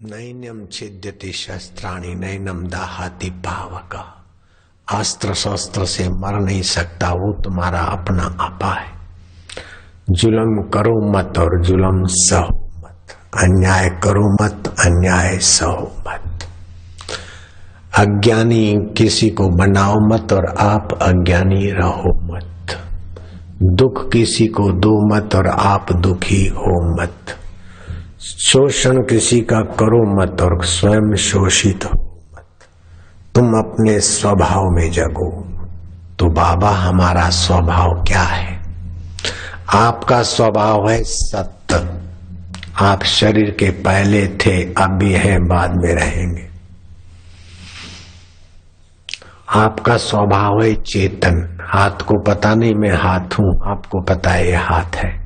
नैनम छिद्यति शस्त्राणि नैनम दाहाति पावक। अस्त्र शस्त्र से मर नहीं सकता, वो तुम्हारा अपना आपा है। जुल्म करो मत और जुल्म सहो मत, अन्याय करो मत, अन्याय सहो मत। अज्ञानी किसी को बनाओ मत और आप अज्ञानी रहो मत। दुख किसी को दो मत और आप दुखी हो मत। शोषण किसी का करो मत और स्वयं शोषित हो मत। तुम अपने स्वभाव में जगो। तो बाबा, हमारा स्वभाव क्या है? आपका स्वभाव है सत्य। आप शरीर के पहले थे, अब भी हैं, बाद में रहेंगे। आपका स्वभाव है चेतन। हाथ को पता नहीं मैं हाथ हूं, आपको पता है ये हाथ है।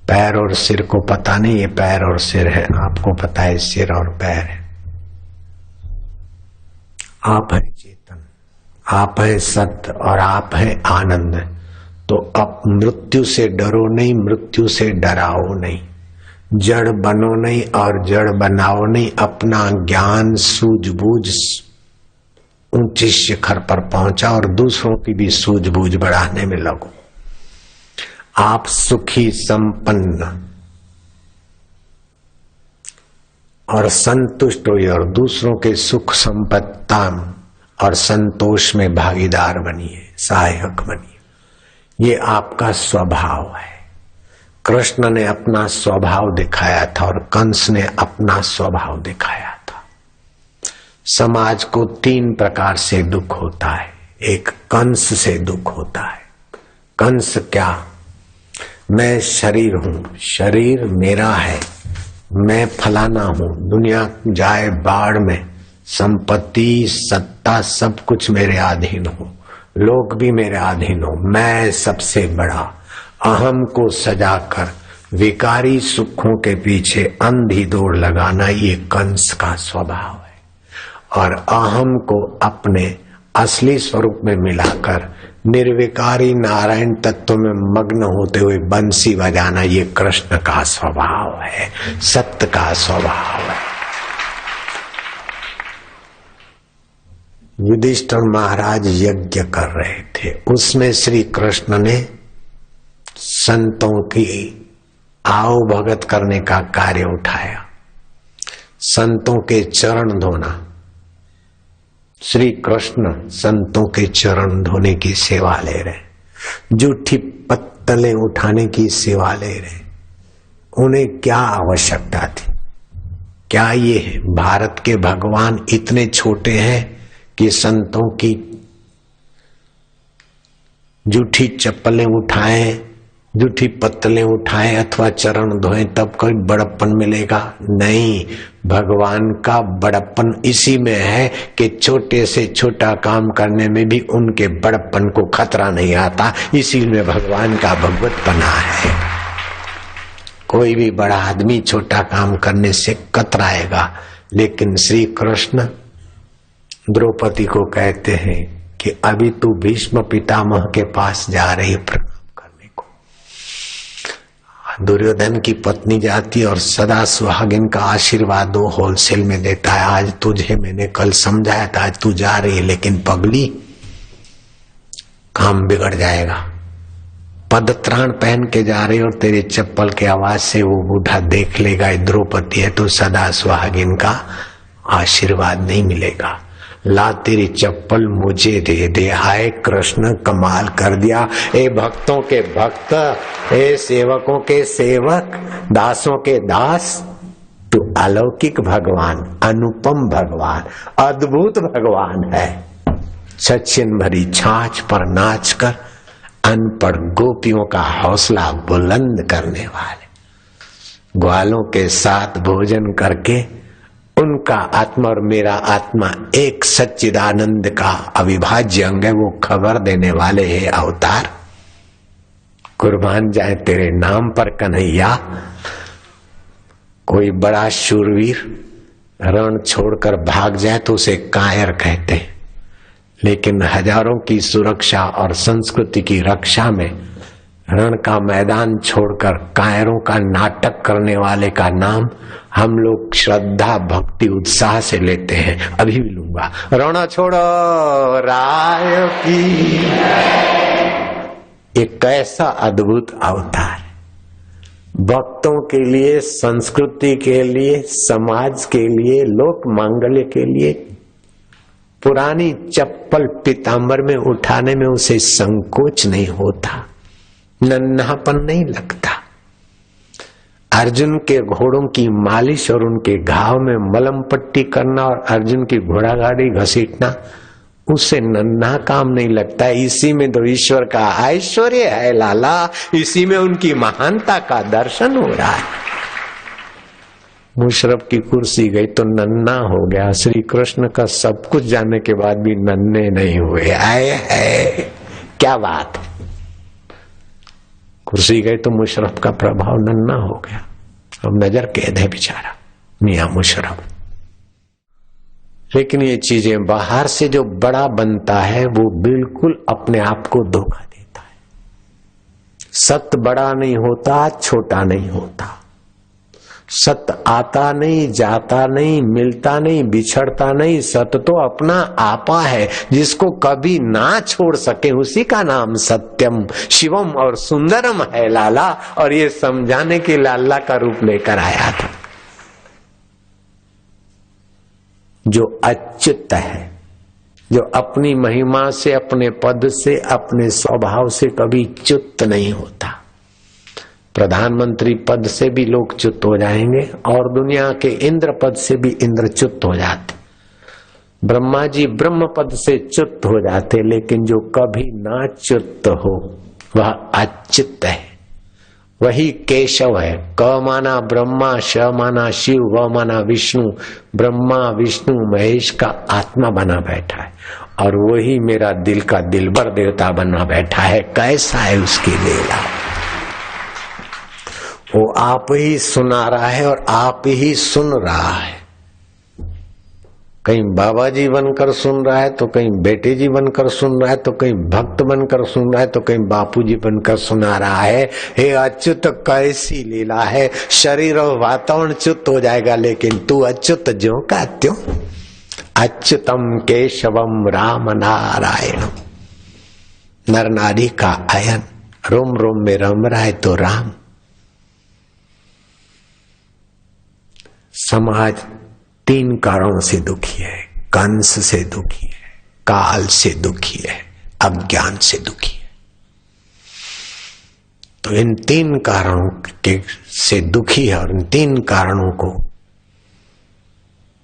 पैर और सिर को पता नहीं ये पैर और सिर है, आपको पता है सिर और पैर है। आप है चेतन, आप है सत्य और आप है आनंद। तो अब मृत्यु से डरो नहीं, मृत्यु से डराओ नहीं। जड़ बनो नहीं और जड़ बनाओ नहीं। अपना ज्ञान सूझबूझ ऊंचे शिखर पर पहुंचा और दूसरों की भी सूझबूझ बढ़ाने में लगो। आप सुखी संपन्न और संतुष्ट होइए और दूसरों के सुख संपत्ता और संतोष में भागीदार बनिए, सहायक बनिए। ये आपका स्वभाव है। कृष्ण ने अपना स्वभाव दिखाया था और कंस ने अपना स्वभाव दिखाया था। समाज को तीन प्रकार से दुख होता है। एक कंस से दुख होता है। कंस क्या? मैं शरीर हूं, शरीर मेरा है, मैं फलाना हूं, दुनिया जाए बाढ़ में, संपत्ति सत्ता सब कुछ मेरे अधीन हो, लोग भी मेरे अधीन हो, मैं सबसे बड़ा। अहम को सजाकर विकारी सुखों के पीछे अंधी दौड़ लगाना, ये कंस का स्वभाव है। और अहम को अपने असली स्वरूप में मिलाकर निर्विकारी नारायण तत्व में मग्न होते हुए बंसी बजाना, ये कृष्ण का स्वभाव है, सत्य का स्वभाव है। युधिष्ठिर महाराज यज्ञ कर रहे थे, उसमें श्री कृष्ण ने संतों की आओ भगत करने का कार्य उठाया। संतों के चरण धोना। श्री कृष्ण संतों के चरण धोने की सेवा ले रहे, जूठी पत्तलें उठाने की सेवा ले रहे। उन्हें क्या आवश्यकता थी? क्या ये भारत के भगवान इतने छोटे हैं कि संतों की जूठी चप्पलें उठाएं, जूठी पत्तलें उठाएं अथवा चरण धोएं तब कोई बड़प्पन मिलेगा? नहीं, भगवान का बड़प्पन इसी में है कि छोटे से छोटा काम करने में भी उनके बड़प्पन को खतरा नहीं आता। इसीलिए भगवान का भगवतपना है। कोई भी बड़ा आदमी छोटा काम करने से कतराएगा, लेकिन श्री कृष्ण द्रौपदी को कहते हैं कि अभी तू भीष्म पितामह के पास जा रही प्रणाम करने को। दुर्योधन की पत्नी जाती और सदा सुहागिन का आशीर्वाद वो होलसेल में देता है। आज तुझे मैंने कल समझाया था, आज तू जा रही है, लेकिन पगली काम बिगड़ जाएगा। पदत्राण पहन के जा रही और तेरे चप्पल के आवाज से वो बूढ़ा देख लेगा द्रौपदी है, तो सदा सुहागिन का आशीर्वाद नहीं मिलेगा। ला तेरी चप्पल मुझे दे दे। हाय कृष्ण, कमाल कर दिया। ए भक्तों के भक्त, ए सेवकों के सेवक, दासों के दास, तू अलौकिक भगवान, अनुपम भगवान, अद्भुत भगवान है। छछिन भरी छाछ पर नाचकर अनपढ़ गोपियों का हौसला बुलंद करने वाले, ग्वालों के साथ भोजन करके उनका आत्मा और मेरा आत्मा एक सच्चिदानंद का अविभाज्य अंग है, वो खबर देने वाले है अवतार। कुर्बान जाए तेरे नाम पर कन्हैया। कोई बड़ा शूरवीर रण छोड़कर भाग जाए तो उसे कायर कहते हैं, लेकिन हजारों की सुरक्षा और संस्कृति की रक्षा में रण का मैदान छोड़कर कायरों का नाटक करने वाले का नाम हम लोग श्रद्धा भक्ति उत्साह से लेते हैं। अभी भी लूंगा। रण छोड़ो राय की। एक कैसा अद्भुत अवतार, भक्तों के लिए, संस्कृति के लिए, समाज के लिए, लोक मांगल्य के लिए। पुरानी चप्पल पीतांबर में उठाने में उसे संकोच नहीं होता, नन्हापन नहीं लगता। अर्जुन के घोड़ों की मालिश और उनके घाव में मलम पट्टी करना और अर्जुन की घोड़ा गाड़ी घसीटना, उसे नन्हा काम नहीं लगता। इसी में तो ईश्वर का ऐश्वर्य है लाला, इसी में उनकी महानता का दर्शन हो रहा है। मुशर्रफ की कुर्सी गई तो नन्हा हो गया। श्री कृष्ण का सब कुछ जानने के बाद भी नन्हे नहीं हुए। आए है क्या बात। कुर्सी गई तो मुशर्रफ का प्रभाव नन्हा हो गया। अब नजर कैद है बेचारा मियां मुशर्रफ। लेकिन ये चीजें बाहर से जो बड़ा बनता है वो बिल्कुल अपने आप को धोखा देता है। सत्य बड़ा नहीं होता, छोटा नहीं होता। सत्य आता नहीं, जाता नहीं, मिलता नहीं, बिछड़ता नहीं। सत्य तो अपना आपा है, जिसको कभी ना छोड़ सके, उसी का नाम सत्यम शिवम और सुंदरम है लाला। और ये समझाने के लाला का रूप लेकर आया था। जो अच्युत है, जो अपनी महिमा से, अपने पद से, अपने स्वभाव से कभी च्युत नहीं होता। प्रधानमंत्री पद से भी लोग च्युत हो जाएंगे और दुनिया के इंद्र पद से भी इंद्र च्युत हो जाते। ब्रह्मा जी ब्रह्म पद से च्युत हो जाते, लेकिन जो कभी ना च्युत हो वह अच्युत है। वही केशव है। क माना ब्रह्मा, श माना शिव, व माना विष्णु। ब्रह्मा विष्णु महेश का आत्मा बना बैठा है और वही मेरा दिल का दिलबर देवता बना बैठा है। कैसा है उसकी लीला। वो आप ही सुना रहा है और आप ही सुन रहा है। कहीं बाबा जी बनकर सुन रहा है तो कहीं बेटे जी बनकर सुन रहा है तो कहीं भक्त बनकर सुन रहा है तो कहीं बापू जी बनकर सुना रहा है। हे अच्युत कैसी लीला है। शरीर और वातावरण च्युत हो जाएगा लेकिन तू अच्युत ज्यों का त्यों। अच्युतम केशवम राम नारायण। नर नारी का आयन रोम रोम में रम रहा है तो राम। समाज 3 कारणों से दुखी है। कंस से दुखी है, काल से दुखी है, अज्ञान से दुखी है। तो इन 3 कारणों के से दुखी है और इन 3 कारणों को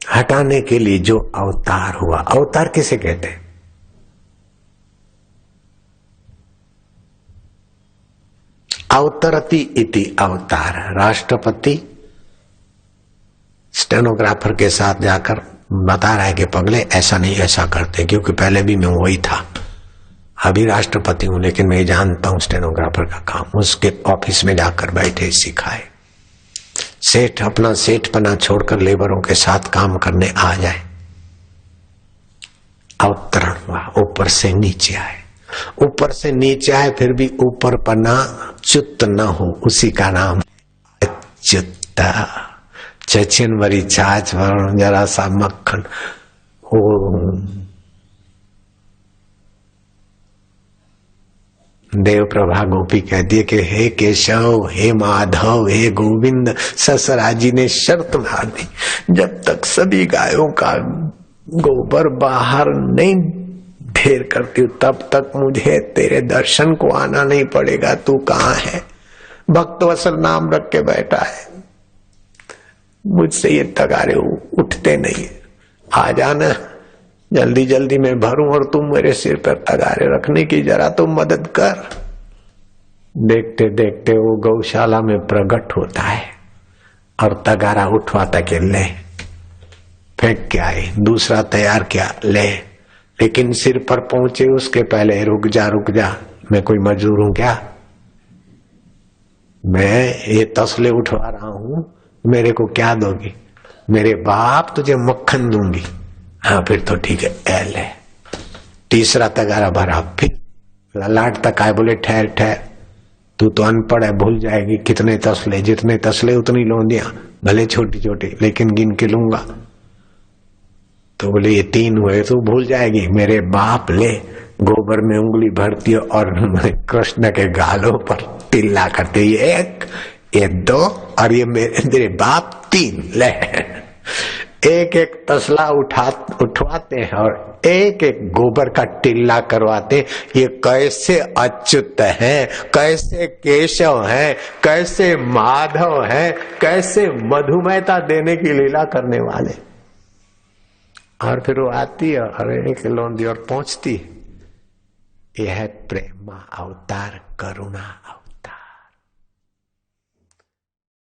हटाने के लिए जो अवतार हुआ। अवतार किसे कहते हैं? अवतरति इति अवतार। राष्ट्रपति स्टेनोग्राफर के साथ जाकर बता रहा है कि पगले ऐसा नहीं ऐसा करते, क्योंकि पहले भी मैं वही था। अभी राष्ट्रपति हूं लेकिन मैं जानता हूं स्टेनोग्राफर का काम। उसके ऑफिस में जाकर बैठे सिखाए। सेठ अपना सेठपना छोड़कर लेबरों के साथ काम करने आ जाए। अवतरण हुआ, ऊपर से नीचे आए। ऊपर से नीचे आए फिर भी ऊपर पना च्युत न हो, उसी का नाम अच्युत। चचिन भरी छाछ वर्ण जरा सा मक्खन हो। देव प्रभा गोपी कहती है कि हे केशव, हे माधव, हे गोविंद। ससुरा जी ने शर्त मार दी, जब तक सभी गायों का गोबर बाहर नहीं ढेर करती हूँ तब तक मुझे तेरे दर्शन को आना नहीं पड़ेगा। तू कहाँ है? भक्तवत्सल नाम रख के बैठा है। मुझसे ये तगारे उठते नहीं। आ जाना जल्दी जल्दी मैं भरूं और तुम मेरे सिर पर तगारे रखने की जरा तो मदद कर। देखते देखते वो गौशाला में प्रकट होता है और तगारा उठवाता के ले फेंक के आए। दूसरा तैयार किया ले, लेकिन सिर पर पहुंचे उसके पहले रुक जा, मैं कोई मजदूर हूं क्या? मैं ये तसले उठवा रहा हूं, मेरे को क्या दोगी? मेरे बाप तुझे मक्खन दूंगी। हाँ फिर तो ठीक है, ले। तीसरा तगारा भरा, फिर ललाट तक आए, बोले ठहर ठहर। तू तो अनपढ़ है, भूल जाएगी कितने तसले, जितने तसले उतनी लौंदियां, भले छोटी छोटी लेकिन गिन के लूंगा। तो बोले ये 3 हुए तो भूल जाएगी। मेरे बाप ले गोबर में उंगली भरती और कृष्ण के गालों पर टिल्ला करते, ये 1, ये 2 और ये मेरे बाप 3 ले। एक एक तसला उठवाते हैं और एक एक गोबर का टिल्ला करवाते। ये कैसे अच्युत है, कैसे केशव है, कैसे माधव है, कैसे मधुमेहता देने की लीला करने वाले। और फिर वो आती है और एक लौंदी और पहुंचती। यह है प्रेम अवतार, करुणा अवतार।